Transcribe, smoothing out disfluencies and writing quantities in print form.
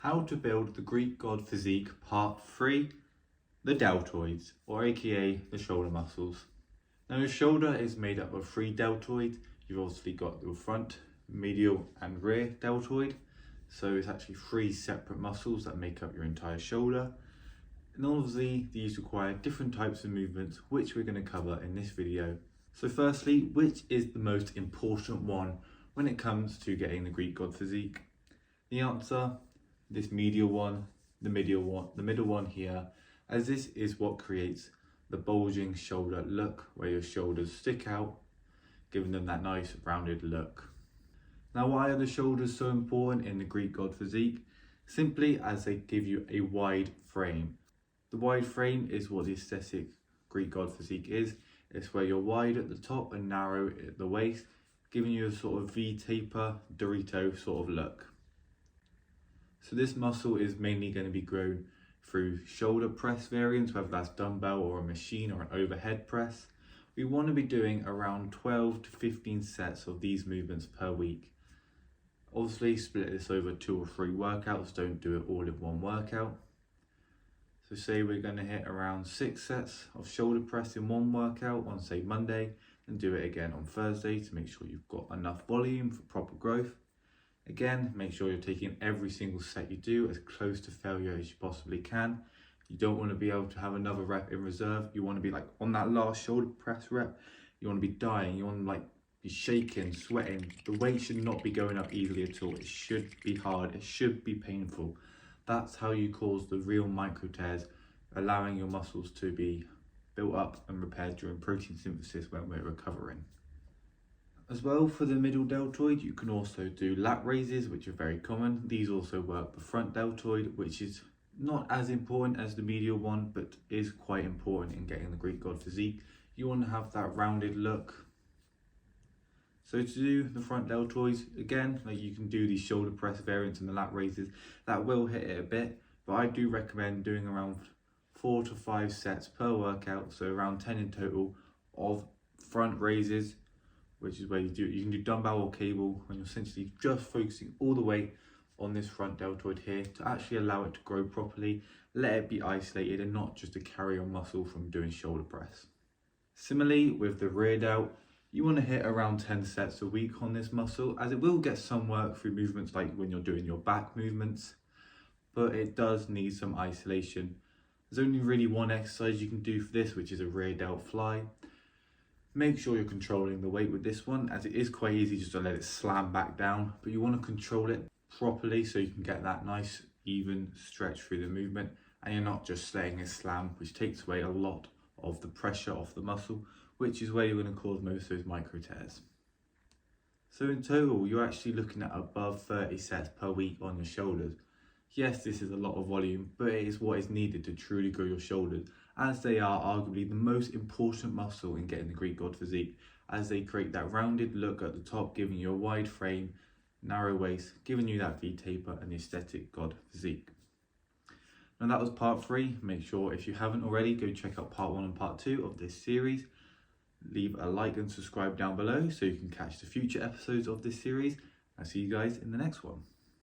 How to build the Greek God Physique Part 3, the deltoids, or aka the shoulder muscles. Now your shoulder is made up of 3 deltoids. You've obviously got your front, medial and rear deltoid. So it's actually 3 separate muscles that make up your entire shoulder. And obviously these require different types of movements, which we're going to cover in this video. So firstly, which is the most important one when it comes to getting the Greek God Physique? The answer, this medial one, the middle one here, as this is what creates the bulging shoulder look, where your shoulders stick out, giving them that nice rounded look. Now, why are the shoulders so important in the Greek God Physique? Simply as they give you a wide frame. The wide frame is what the aesthetic Greek God Physique is. It's where you're wide at the top and narrow at the waist, giving you a sort of V-taper, Dorito sort of look. So this muscle is mainly going to be grown through shoulder press variants, whether that's dumbbell or a machine or an overhead press. We want to be doing around 12 to 15 sets of these movements per week. Obviously split this over 2 or 3 workouts, don't do it all in one workout. So say we're going to hit around 6 sets of shoulder press in one workout on say Monday, and do it again on Thursday to make sure you've got enough volume for proper growth. Again, make sure you're taking every single set you do as close to failure as you possibly can. You don't want to be able to have another rep in reserve. You want to be like on that last shoulder press rep, you want to be dying, you want to like be shaking, sweating. The weight should not be going up easily at all. It should be hard, it should be painful. That's how you cause the real micro tears, allowing your muscles to be built up and repaired during protein synthesis when we're recovering. As well, for the middle deltoid, you can also do lat raises, which are very common. These also work the front deltoid, which is not as important as the medial one, but is quite important in getting the Greek God Physique. You want to have that rounded look. So to do the front deltoids, again, like you can do these shoulder press variants and the lat raises. That will hit it a bit, but I do recommend doing around 4 to 5 sets per workout, so around 10 in total of front raises, which is where you can do dumbbell or cable, and you're essentially just focusing all the weight on this front deltoid here to actually allow it to grow properly, let it be isolated and not just a carry-on muscle from doing shoulder press. Similarly with the rear delt, you want to hit around 10 sets a week on this muscle, as it will get some work through movements like when you're doing your back movements, but it does need some isolation. There's only really one exercise you can do for this, which is a rear delt fly. Make sure you're controlling the weight with this one, as it is quite easy just to let it slam back down, but you want to control it properly so you can get that nice even stretch through the movement, and you're not just letting it slam, which takes away a lot of the pressure off the muscle, which is where you're going to cause most of those micro tears. So in total, you're actually looking at above 30 sets per week on your shoulders. Yes, this is a lot of volume, but it is what is needed to truly grow your shoulders, as they are arguably the most important muscle in getting the Greek God Physique, as they create that rounded look at the top, giving you a wide frame, narrow waist, giving you that V-taper and the aesthetic God Physique. Now that was part 3. Make sure if you haven't already, go check out part 1 and part 2 of this series. Leave a like and subscribe down below so you can catch the future episodes of this series. I'll see you guys in the next one.